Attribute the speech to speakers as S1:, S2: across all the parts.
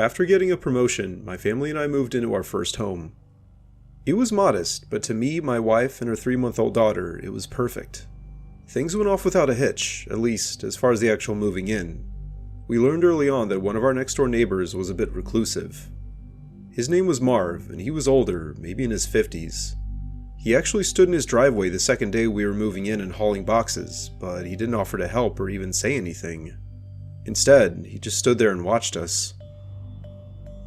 S1: After getting a promotion, my family and I moved into our first home. It was modest, but to me, my wife, and her 3-month-old daughter, it was perfect. Things went off without a hitch, at least as far as the actual moving in. We learned early on that one of our next door neighbors was a bit reclusive. His name was Marv, and he was older, maybe in his 50s. He actually stood in his driveway the second day we were moving in and hauling boxes, but he didn't offer to help or even say anything. Instead, he just stood there and watched us.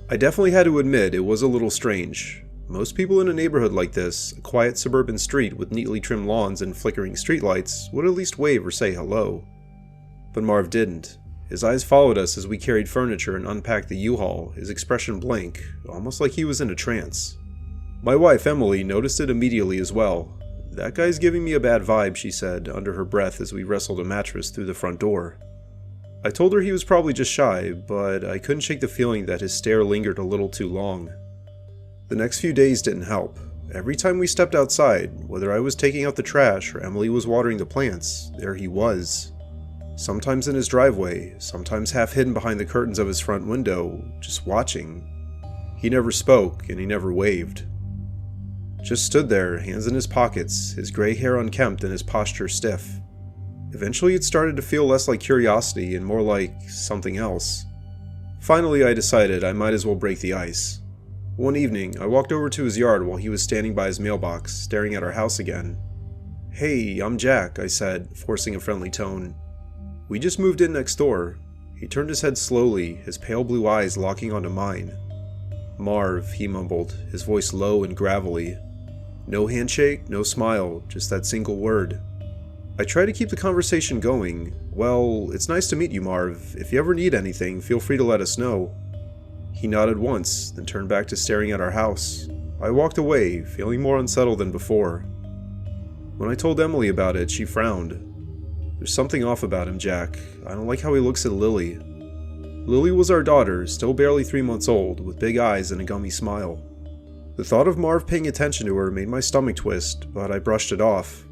S1: I definitely had to admit it was a little strange. Most people in a neighborhood like this, a quiet suburban street with neatly trimmed lawns and flickering streetlights, would at least wave or say hello. But Marv didn't. His eyes followed us as we carried furniture and unpacked the U-Haul, his expression blank, almost like he was in a trance. My wife, Emily, noticed it immediately as well. "That guy's giving me a bad vibe," she said, under her breath as we wrestled a mattress through the front door. I told her he was probably just shy, but I couldn't shake the feeling that his stare lingered a little too long. The next few days didn't help. Every time we stepped outside, whether I was taking out the trash or Emily was watering the plants, there he was. Sometimes in his driveway, sometimes half hidden behind the curtains of his front window, just watching. He never spoke, and he never waved. Just stood there, hands in his pockets, his gray hair unkempt and his posture stiff. Eventually it started to feel less like curiosity and more like something else. Finally I decided I might as well break the ice. One evening, I walked over to his yard while he was standing by his mailbox, staring at our house again. "Hey, I'm Jack," I said, forcing a friendly tone. "We just moved in next door." He turned his head slowly, his pale blue eyes locking onto mine. "Marv," he mumbled, his voice low and gravelly. No handshake, no smile, just that single word. I tried to keep the conversation going. "Well, it's nice to meet you, Marv. If you ever need anything, feel free to let us know." He nodded once, then turned back to staring at our house. I walked away, feeling more unsettled than before. When I told Emily about it, she frowned. "There's something off about him, Jack. I don't like how he looks at Lily." Lily was our daughter, still barely 3 months old, with big eyes and a gummy smile. The thought of Marv paying attention to her made my stomach twist, but I brushed it off.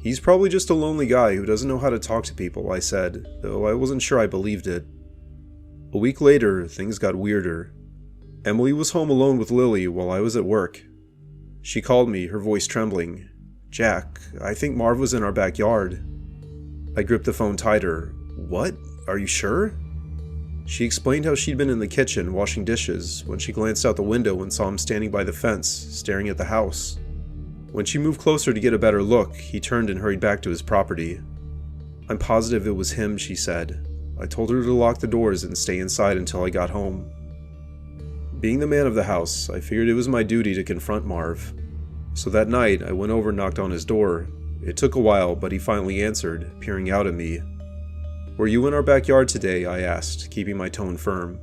S1: "He's probably just a lonely guy who doesn't know how to talk to people," I said, though I wasn't sure I believed it. A week later, things got weirder. Emily was home alone with Lily while I was at work. She called me, her voice trembling. "Jack, I think Marv was in our backyard." I gripped the phone tighter. "What? Are you sure?" She explained how she'd been in the kitchen washing dishes when she glanced out the window and saw him standing by the fence, staring at the house. When she moved closer to get a better look, he turned and hurried back to his property. "I'm positive it was him," she said. I told her to lock the doors and stay inside until I got home. Being the man of the house, I figured it was my duty to confront Marv. So that night, I went over and knocked on his door. It took a while, but he finally answered, peering out at me. "Were you in our backyard today?" I asked, keeping my tone firm.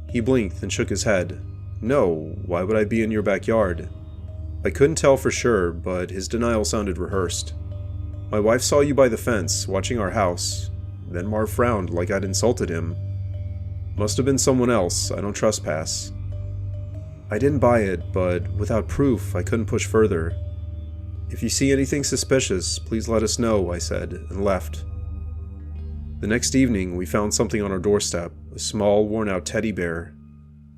S1: He blinked and shook his head. "No, why would I be in your backyard?" I couldn't tell for sure, but his denial sounded rehearsed. "My wife saw you by the fence, watching our house." Then Marv frowned like I'd insulted him. "Must have been someone else, I don't trespass." I didn't buy it, but without proof, I couldn't push further. "If you see anything suspicious, please let us know," I said, and left. The next evening, we found something on our doorstep, a small, worn-out teddy bear.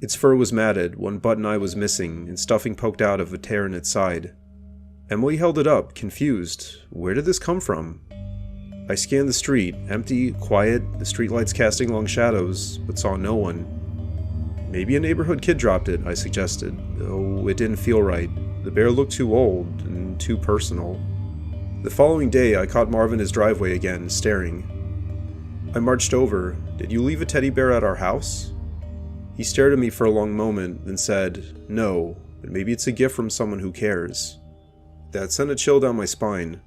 S1: Its fur was matted, one button eye was missing, and stuffing poked out of a tear in its side. Emily held it up, confused. Where did this come from? I scanned the street, empty, quiet, the streetlights casting long shadows, but saw no one. "Maybe a neighborhood kid dropped it," I suggested, though it didn't feel right. The bear looked too old, and too personal. The following day, I caught Marv in his driveway again, staring. I marched over. "Did you leave a teddy bear at our house?" He stared at me for a long moment, then said, "No, but maybe it's a gift from someone who cares." That sent a chill down my spine.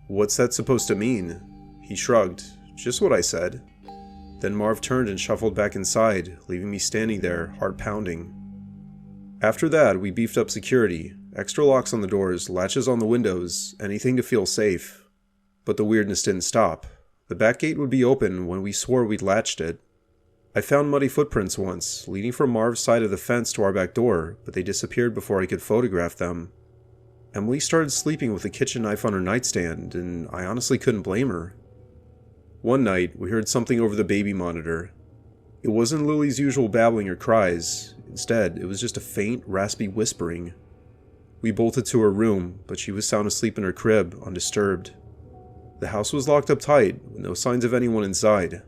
S1: "What's that supposed to mean?" He shrugged. "Just what I said." Then Marv turned and shuffled back inside, leaving me standing there, heart pounding. After that, we beefed up security, extra locks on the doors, latches on the windows, anything to feel safe. But the weirdness didn't stop. The back gate would be open when we swore we'd latched it. I found muddy footprints once, leading from Marv's side of the fence to our back door, but they disappeared before I could photograph them. Emily started sleeping with a kitchen knife on her nightstand, and I honestly couldn't blame her. One night, we heard something over the baby monitor. It wasn't Lily's usual babbling or cries. Instead, it was just a faint, raspy whispering. We bolted to her room, but she was sound asleep in her crib, undisturbed. The house was locked up tight, with no signs of anyone inside.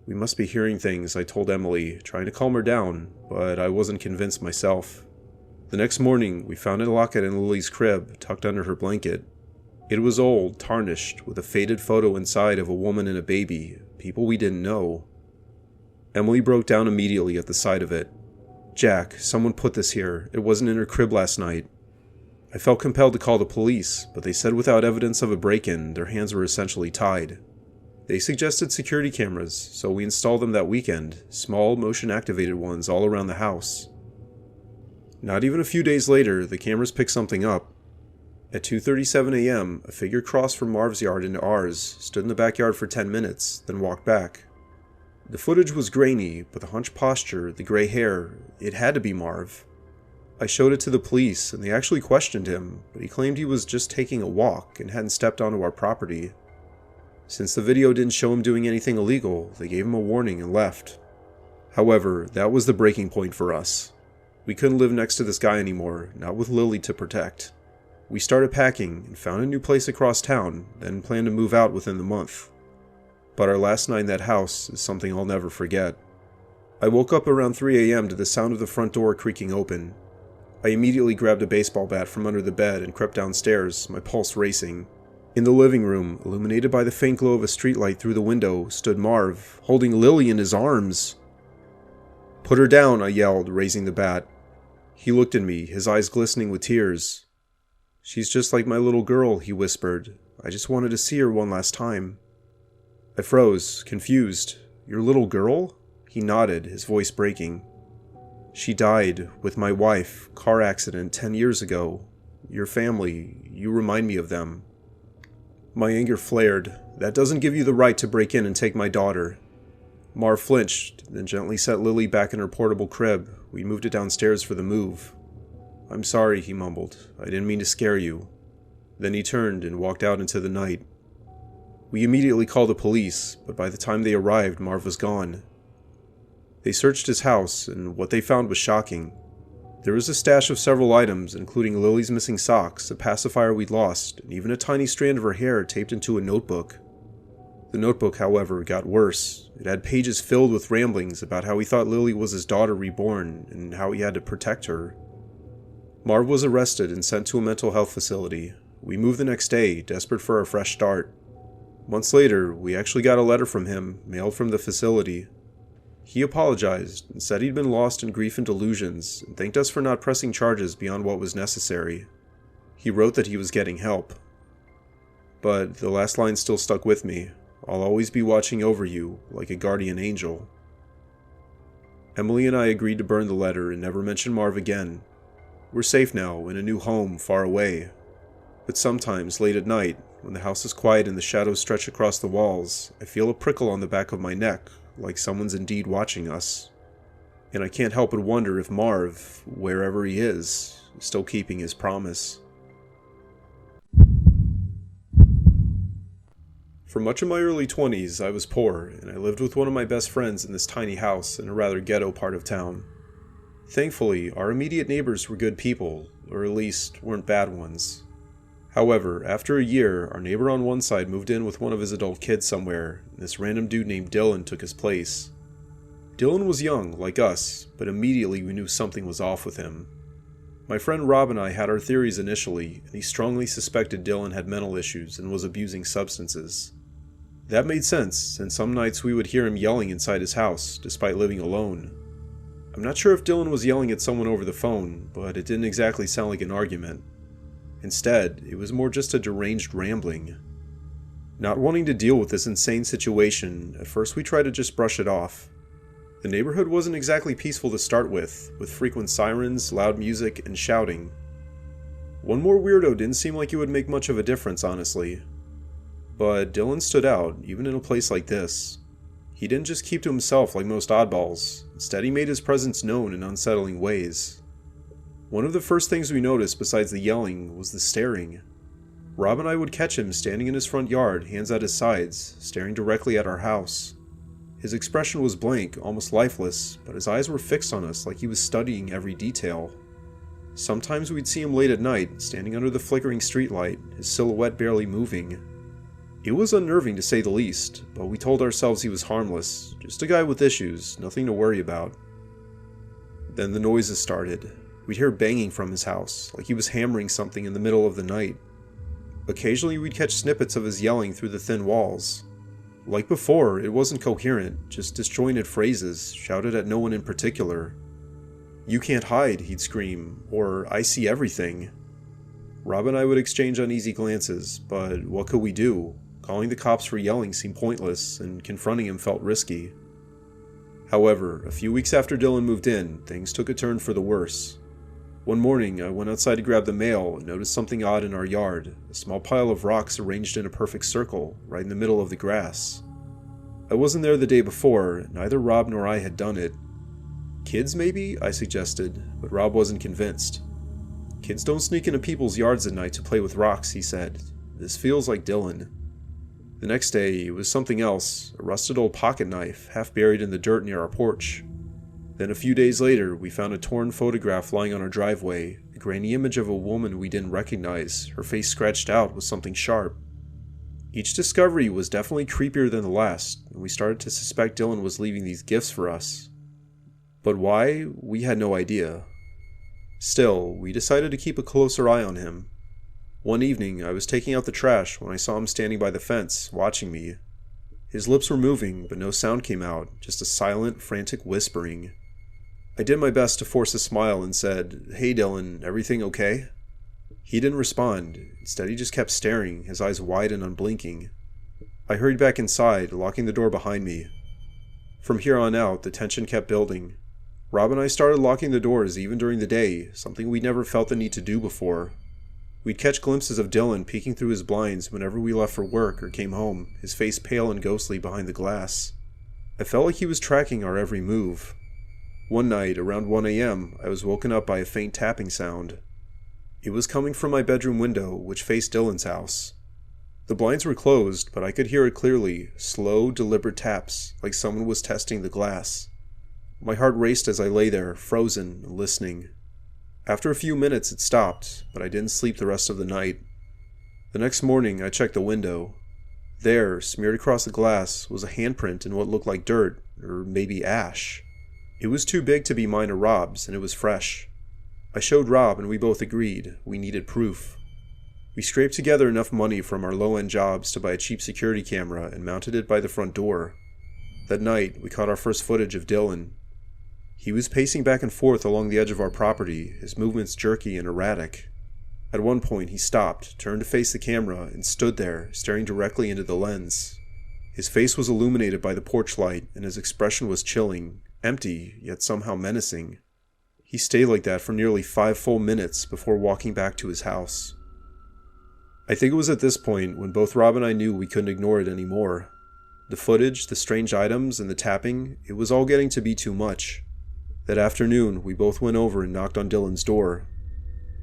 S1: "We must be hearing things," I told Emily, trying to calm her down, but I wasn't convinced myself. The next morning, we found a locket in Lily's crib, tucked under her blanket. It was old, tarnished, with a faded photo inside of a woman and a baby, people we didn't know. Emily broke down immediately at the sight of it. "Jack, someone put this here. It wasn't in her crib last night." I felt compelled to call the police, but they said without evidence of a break-in, their hands were essentially tied. They suggested security cameras, so we installed them that weekend, small, motion-activated ones all around the house. Not even a few days later, the cameras picked something up. At 2:37 a.m., a figure crossed from Marv's yard into ours, stood in the backyard for 10 minutes, then walked back. The footage was grainy, but the hunched posture, the gray hair, it had to be Marv. I showed it to the police, and they actually questioned him, but he claimed he was just taking a walk and hadn't stepped onto our property. Since the video didn't show him doing anything illegal, they gave him a warning and left. However, that was the breaking point for us. We couldn't live next to this guy anymore, not with Lily to protect. We started packing and found a new place across town, then planned to move out within the month. But our last night in that house is something I'll never forget. I woke up around 3 a.m. to the sound of the front door creaking open. I immediately grabbed a baseball bat from under the bed and crept downstairs, my pulse racing. In the living room, illuminated by the faint glow of a streetlight through the window, stood Marv, holding Lily in his arms. "Put her down," I yelled, raising the bat. He looked at me, his eyes glistening with tears. "She's just like my little girl," he whispered. "I just wanted to see her one last time." I froze, confused. "Your little girl?" He nodded, his voice breaking. "She died, with my wife, car accident 10 years ago. Your family, you remind me of them." My anger flared. "That doesn't give you the right to break in and take my daughter." Marv flinched, then gently set Lily back in her portable crib. We moved it downstairs for the move. "I'm sorry," he mumbled. "I didn't mean to scare you." Then he turned and walked out into the night. We immediately called the police, but by the time they arrived, Marv was gone. They searched his house, and what they found was shocking. There was a stash of several items, including Lily's missing socks, a pacifier we'd lost, and even a tiny strand of her hair taped into a notebook. The notebook, however, got worse. It had pages filled with ramblings about how he thought Lily was his daughter reborn, and how he had to protect her. Marv was arrested and sent to a mental health facility. We moved the next day, desperate for a fresh start. Months later, we actually got a letter from him, mailed from the facility. He apologized and said he'd been lost in grief and delusions, and thanked us for not pressing charges beyond what was necessary. He wrote that he was getting help. But the last line still stuck with me. "I'll always be watching over you, like a guardian angel." Emily and I agreed to burn the letter and never mention Marv again. We're safe now, in a new home, far away. But sometimes, late at night, when the house is quiet and the shadows stretch across the walls, I feel a prickle on the back of my neck, like someone's indeed watching us. And I can't help but wonder if Marv, wherever he is still keeping his promise. For much of my early 20s, I was poor, and I lived with one of my best friends in this tiny house in a rather ghetto part of town. Thankfully, our immediate neighbors were good people, or at least weren't bad ones. However, after a year, our neighbor on one side moved in with one of his adult kids somewhere, and this random dude named Dylan took his place. Dylan was young, like us, but immediately we knew something was off with him. My friend Rob and I had our theories initially, and he strongly suspected Dylan had mental issues and was abusing substances. That made sense, since some nights we would hear him yelling inside his house, despite living alone. I'm not sure if Dylan was yelling at someone over the phone, but it didn't exactly sound like an argument. Instead, it was more just a deranged rambling. Not wanting to deal with this insane situation, at first we tried to just brush it off. The neighborhood wasn't exactly peaceful to start with frequent sirens, loud music, and shouting. One more weirdo didn't seem like it would make much of a difference, honestly. But Dylan stood out, even in a place like this. He didn't just keep to himself like most oddballs, instead he made his presence known in unsettling ways. One of the first things we noticed besides the yelling was the staring. Rob and I would catch him standing in his front yard, hands at his sides, staring directly at our house. His expression was blank, almost lifeless, but his eyes were fixed on us like he was studying every detail. Sometimes we'd see him late at night, standing under the flickering streetlight, his silhouette barely moving. It was unnerving to say the least, but we told ourselves he was harmless, just a guy with issues, nothing to worry about. Then the noises started. We'd hear banging from his house, like he was hammering something in the middle of the night. Occasionally we'd catch snippets of his yelling through the thin walls. Like before, it wasn't coherent, just disjointed phrases, shouted at no one in particular. "You can't hide," he'd scream, or "I see everything." Rob and I would exchange uneasy glances, but what could we do? Calling the cops for yelling seemed pointless, and confronting him felt risky. However, a few weeks after Dylan moved in, things took a turn for the worse. One morning, I went outside to grab the mail and noticed something odd in our yard, a small pile of rocks arranged in a perfect circle, right in the middle of the grass. I wasn't there the day before, neither Rob nor I had done it. "Kids, maybe?" I suggested, but Rob wasn't convinced. "Kids don't sneak into people's yards at night to play with rocks," he said. "This feels like Dylan." The next day, it was something else, a rusted old pocket knife, half buried in the dirt near our porch. Then a few days later, we found a torn photograph lying on our driveway, a grainy image of a woman we didn't recognize, her face scratched out with something sharp. Each discovery was definitely creepier than the last, and we started to suspect Dylan was leaving these gifts for us. But why? We had no idea. Still, we decided to keep a closer eye on him. One evening, I was taking out the trash when I saw him standing by the fence, watching me. His lips were moving, but no sound came out, just a silent, frantic whispering. I did my best to force a smile and said, "Hey Dylan, everything okay?" He didn't respond. Instead, he just kept staring, his eyes wide and unblinking. I hurried back inside, locking the door behind me. From here on out, the tension kept building. Rob and I started locking the doors even during the day, something we'd never felt the need to do before. We'd catch glimpses of Dylan peeking through his blinds whenever we left for work or came home, his face pale and ghostly behind the glass. I felt like he was tracking our every move. One night, around 1 a.m., I was woken up by a faint tapping sound. It was coming from my bedroom window, which faced Dylan's house. The blinds were closed, but I could hear it clearly, slow, deliberate taps, like someone was testing the glass. My heart raced as I lay there, frozen, listening. After a few minutes it stopped, but I didn't sleep the rest of the night. The next morning I checked the window. There, smeared across the glass, was a handprint in what looked like dirt, or maybe ash. It was too big to be mine or Rob's, and it was fresh. I showed Rob and we both agreed, we needed proof. We scraped together enough money from our low-end jobs to buy a cheap security camera and mounted it by the front door. That night, we caught our first footage of Dylan. He was pacing back and forth along the edge of our property, his movements jerky and erratic. At one point he stopped, turned to face the camera, and stood there, staring directly into the lens. His face was illuminated by the porch light, and his expression was chilling, empty, yet somehow menacing. He stayed like that for nearly 5 full minutes before walking back to his house. I think it was at this point when both Rob and I knew we couldn't ignore it anymore. The footage, the strange items, and the tapping, it was all getting to be too much. That afternoon, we both went over and knocked on Dylan's door.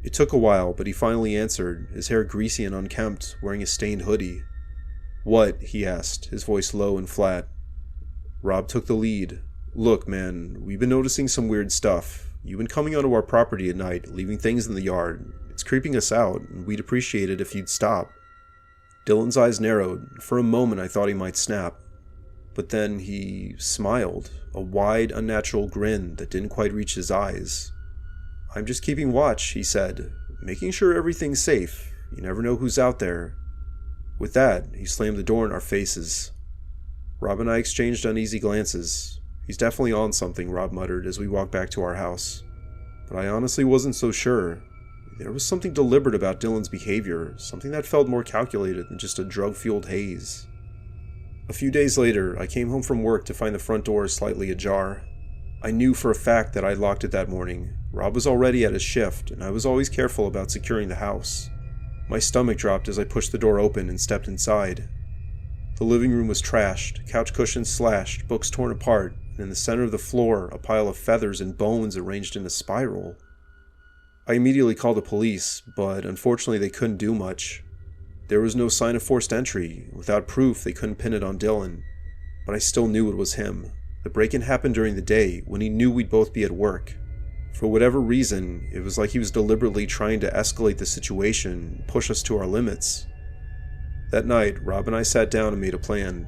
S1: It took a while, but he finally answered, his hair greasy and unkempt, wearing a stained hoodie. "What?" he asked, his voice low and flat. Rob took the lead. "Look, man, we've been noticing some weird stuff. You've been coming onto our property at night, leaving things in the yard. It's creeping us out, and we'd appreciate it if you'd stop." Dylan's eyes narrowed. For a moment I thought he might snap. But then he smiled, a wide, unnatural grin that didn't quite reach his eyes. "I'm just keeping watch," he said, "making sure everything's safe. You never know who's out there." With that, he slammed the door in our faces. Rob and I exchanged uneasy glances. "He's definitely on something," Rob muttered as we walked back to our house. But I honestly wasn't so sure. There was something deliberate about Dylan's behavior, something that felt more calculated than just a drug-fueled haze. A few days later, I came home from work to find the front door slightly ajar. I knew for a fact that I'd locked it that morning. Rob was already at his shift, and I was always careful about securing the house. My stomach dropped as I pushed the door open and stepped inside. The living room was trashed, couch cushions slashed, books torn apart, and in the center of the floor, a pile of feathers and bones arranged in a spiral. I immediately called the police, but unfortunately they couldn't do much. There was no sign of forced entry. Without proof, they couldn't pin it on Dylan. But I still knew it was him. The break-in happened during the day, when he knew we'd both be at work. For whatever reason, it was like he was deliberately trying to escalate the situation, push us to our limits. That night, Rob and I sat down and made a plan.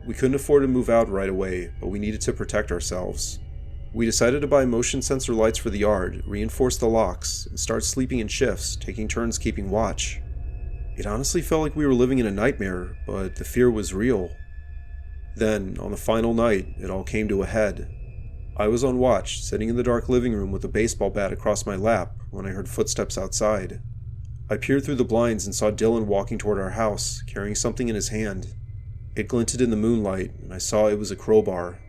S1: We couldn't afford to move out right away, but we needed to protect ourselves. We decided to buy motion sensor lights for the yard, reinforce the locks, and start sleeping in shifts, taking turns keeping watch. It honestly felt like we were living in a nightmare, but the fear was real. Then, on the final night, it all came to a head. I was on watch, sitting in the dark living room with a baseball bat across my lap, when I heard footsteps outside. I peered through the blinds and saw Dylan walking toward our house, carrying something in his hand. It glinted in the moonlight, and I saw it was a crowbar.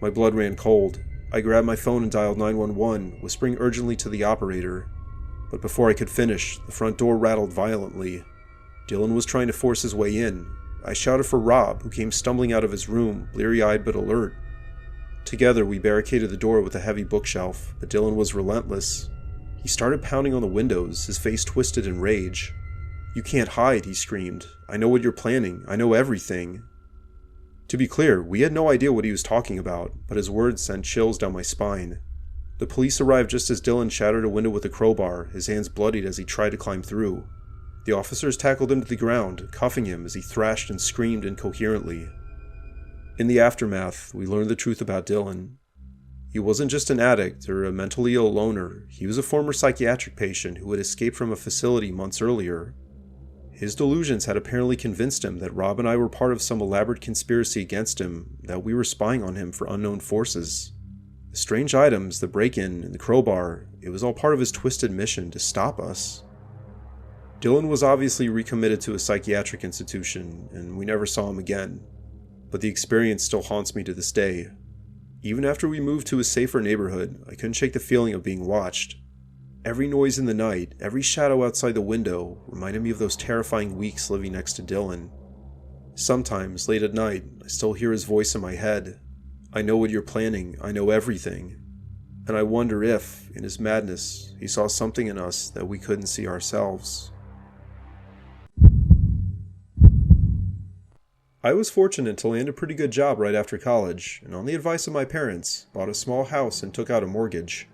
S1: My blood ran cold. I grabbed my phone and dialed 911, whispering urgently to the operator. But before I could finish, the front door rattled violently. Dylan was trying to force his way in. I shouted for Rob, who came stumbling out of his room, bleary-eyed but alert. Together, we barricaded the door with a heavy bookshelf, but Dylan was relentless. He started pounding on the windows, his face twisted in rage. "You can't hide," he screamed. "I know what you're planning. I know everything." To be clear, we had no idea what he was talking about, but his words sent chills down my spine. The police arrived just as Dylan shattered a window with a crowbar, his hands bloodied as he tried to climb through. The officers tackled him to the ground, cuffing him as he thrashed and screamed incoherently. In the aftermath, we learned the truth about Dylan. He wasn't just an addict or a mentally ill loner, he was a former psychiatric patient who had escaped from a facility months earlier. His delusions had apparently convinced him that Rob and I were part of some elaborate conspiracy against him, that we were spying on him for unknown forces. The strange items, the break-in, and the crowbar, it was all part of his twisted mission to stop us. Dylan was obviously recommitted to a psychiatric institution, and we never saw him again. But the experience still haunts me to this day. Even after we moved to a safer neighborhood, I couldn't shake the feeling of being watched. Every noise in the night, every shadow outside the window, reminded me of those terrifying weeks living next to Dylan. Sometimes, late at night, I still hear his voice in my head. "I know what you're planning, I know everything." And I wonder if, in his madness, he saw something in us that we couldn't see ourselves. I was fortunate to land a pretty good job right after college, and on the advice of my parents, bought a small house and took out a mortgage.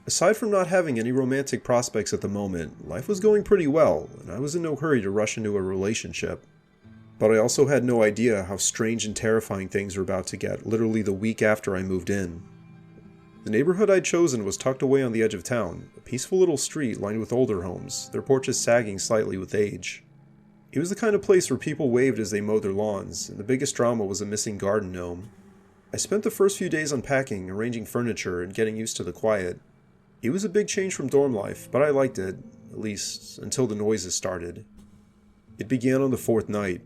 S1: Aside from not having any romantic prospects at the moment, life was going pretty well, and I was in no hurry to rush into a relationship. But I also had no idea how strange and terrifying things were about to get literally the week after I moved in. The neighborhood I'd chosen was tucked away on the edge of town, a peaceful little street lined with older homes, their porches sagging slightly with age. It was the kind of place where people waved as they mowed their lawns, and the biggest drama was a missing garden gnome. I spent the first few days unpacking, arranging furniture, and getting used to the quiet. It was a big change from dorm life, but I liked it, at least until the noises started. It began on the fourth night.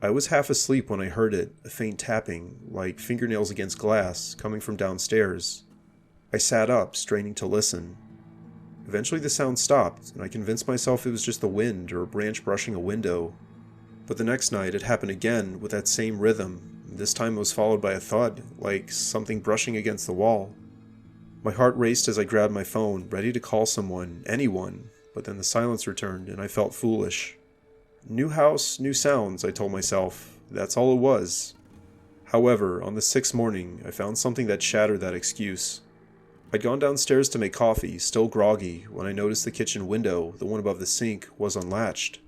S1: I was half asleep when I heard it, a faint tapping, like fingernails against glass, coming from downstairs. I sat up, straining to listen. Eventually the sound stopped, and I convinced myself it was just the wind or a branch brushing a window. But the next night it happened again, with that same rhythm. This time it was followed by a thud, like something brushing against the wall. My heart raced as I grabbed my phone, ready to call someone, anyone, but then the silence returned and I felt foolish. New house, new sounds, I told myself. That's all it was. However, on the sixth morning, I found something that shattered that excuse. I'd gone downstairs to make coffee, still groggy, when I noticed the kitchen window, the one above the sink, was unlatched.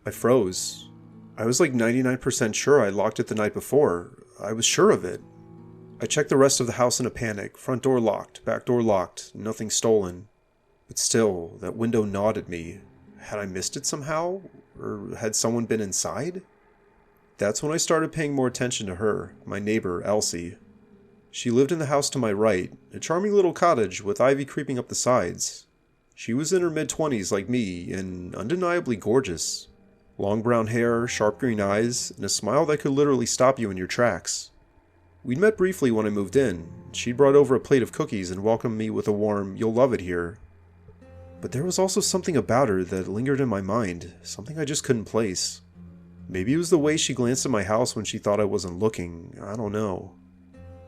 S1: I froze. I was like 99% sure I'd locked it the night before. I was sure of it. I checked the rest of the house in a panic, front door locked, back door locked, nothing stolen. But still, that window gnawed at me. Had I missed it somehow? Or had someone been inside? That's when I started paying more attention to her, my neighbor, Elsie. She lived in the house to my right, a charming little cottage with ivy creeping up the sides. She was in her mid-20s like me, and undeniably gorgeous. Long brown hair, sharp green eyes, and a smile that could literally stop you in your tracks. We'd met briefly when I moved in. She'd brought over a plate of cookies and welcomed me with a warm, "You'll love it here." But there was also something about her that lingered in my mind, something I just couldn't place. Maybe it was the way she glanced at my house when she thought I wasn't looking, I don't know.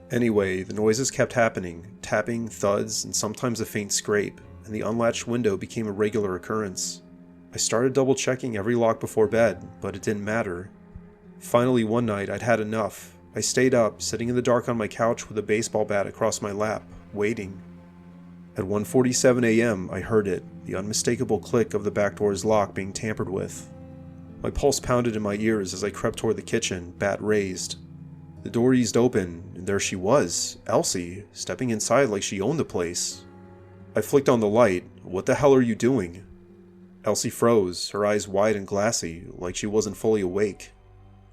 S1: Anyway, the noises kept happening, tapping, thuds, and sometimes a faint scrape, and the unlatched window became a regular occurrence. I started double-checking every lock before bed, but it didn't matter. Finally one night I'd had enough. I stayed up, sitting in the dark on my couch with a baseball bat across my lap, waiting. At 1:47 a.m., I heard it, the unmistakable click of the back door's lock being tampered with. My pulse pounded in my ears as I crept toward the kitchen, bat raised. The door eased open, and there she was, Elsie, stepping inside like she owned the place. I flicked on the light. "What the hell are you doing?" Elsie froze, her eyes wide and glassy, like she wasn't fully awake.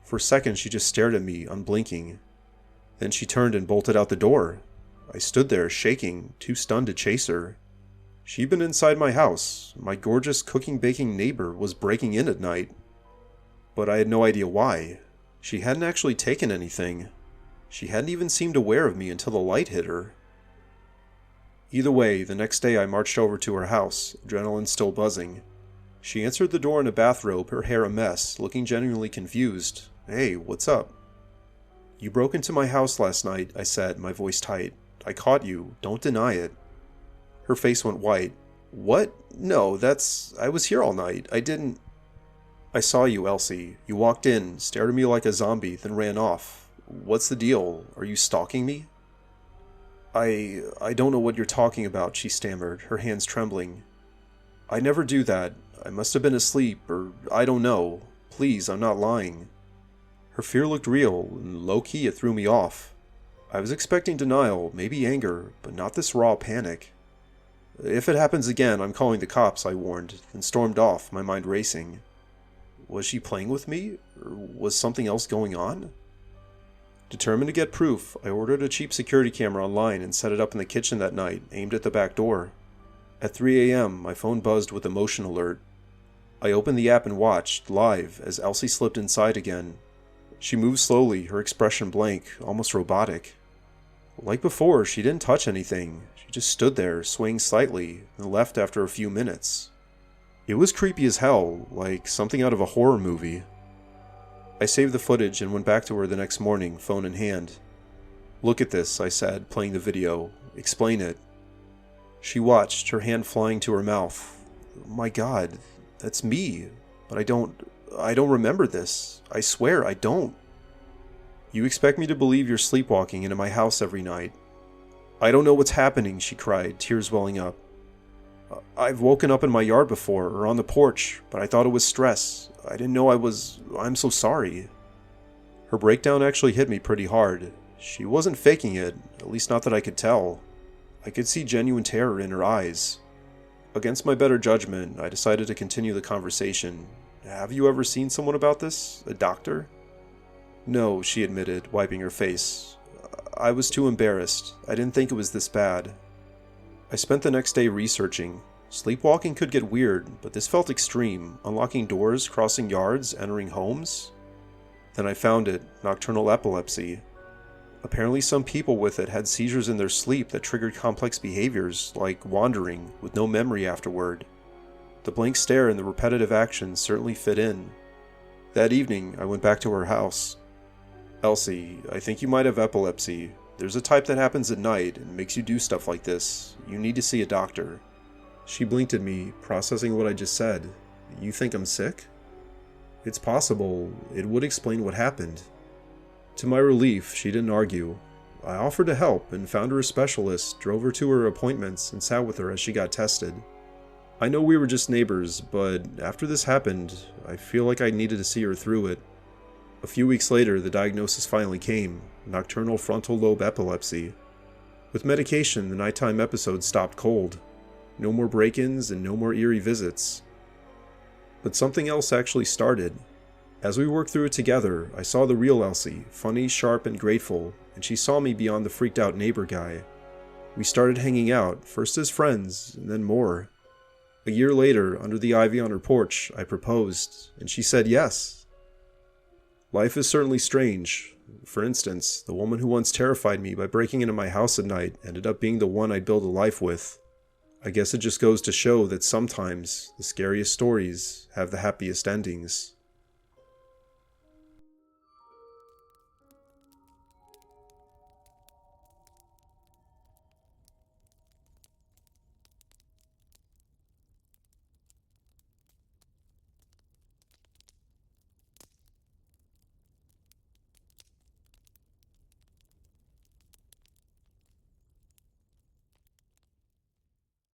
S1: For a second, she just stared at me, unblinking. Then she turned and bolted out the door. I stood there, shaking, too stunned to chase her. She'd been inside my house. My gorgeous cooking-baking neighbor was breaking in at night. But I had no idea why. She hadn't actually taken anything. She hadn't even seemed aware of me until the light hit her. Either way, the next day I marched over to her house, adrenaline still buzzing. She answered the door in a bathrobe, her hair a mess, looking genuinely confused. "Hey, what's up?" "You broke into my house last night," I said, my voice tight. "I caught you. Don't deny it." Her face went white. "What? No, I was here all night. I didn't..." "I saw you, Elsie. You walked in, stared at me like a zombie, then ran off. What's the deal? Are you stalking me?" I don't know what you're talking about," she stammered, her hands trembling. "I never do that. I must have been asleep, or I don't know. Please, I'm not lying." Her fear looked real, and low-key it threw me off. I was expecting denial, maybe anger, but not this raw panic. "If it happens again, I'm calling the cops," I warned, then stormed off, my mind racing. Was she playing with me? Or was something else going on? Determined to get proof, I ordered a cheap security camera online and set it up in the kitchen that night, aimed at the back door. At 3 a.m., my phone buzzed with a motion alert. I opened the app and watched, live, as Elsie slipped inside again. She moved slowly, her expression blank, almost robotic. Like before, she didn't touch anything. She just stood there, swaying slightly, and left after a few minutes. It was creepy as hell, like something out of a horror movie. I saved the footage and went back to her the next morning, phone in hand. "Look at this," I said, playing the video. "Explain it." She watched, her hand flying to her mouth. "My God, that's me. But I don't remember this. I swear, I don't." "You expect me to believe you're sleepwalking into my house every night?" "I don't know what's happening," she cried, tears welling up. "I've woken up in my yard before, or on the porch, but I thought it was stress. I didn't know I'm so sorry." Her breakdown actually hit me pretty hard. She wasn't faking it, at least not that I could tell. I could see genuine terror in her eyes. Against my better judgment, I decided to continue the conversation. "Have you ever seen someone about this? A doctor?" "No," she admitted, wiping her face. "I was too embarrassed. I didn't think it was this bad." I spent the next day researching. Sleepwalking could get weird, but this felt extreme, unlocking doors, crossing yards, entering homes. Then I found it, nocturnal epilepsy. Apparently some people with it had seizures in their sleep that triggered complex behaviors, like wandering, with no memory afterward. The blank stare and the repetitive actions certainly fit in. That evening, I went back to her house. "Elsie, I think you might have epilepsy. There's a type that happens at night and makes you do stuff like this. You need to see a doctor." She blinked at me, processing what I just said. "You think I'm sick?" "It's possible. It would explain what happened." To my relief, she didn't argue. I offered to help and found her a specialist, drove her to her appointments, and sat with her as she got tested. I know we were just neighbors, but after this happened, I feel like I needed to see her through it. A few weeks later, the diagnosis finally came: nocturnal frontal lobe epilepsy. With medication, the nighttime episodes stopped cold. No more break-ins and no more eerie visits. But something else actually started. As we worked through it together, I saw the real Elsie, funny, sharp, and grateful, and she saw me beyond the freaked-out neighbor guy. We started hanging out, first as friends, and then more. A year later, under the ivy on her porch, I proposed, and she said yes. Life is certainly strange. For instance, the woman who once terrified me by breaking into my house at night ended up being the one I'd build a life with. I guess it just goes to show that sometimes the scariest stories have the happiest endings.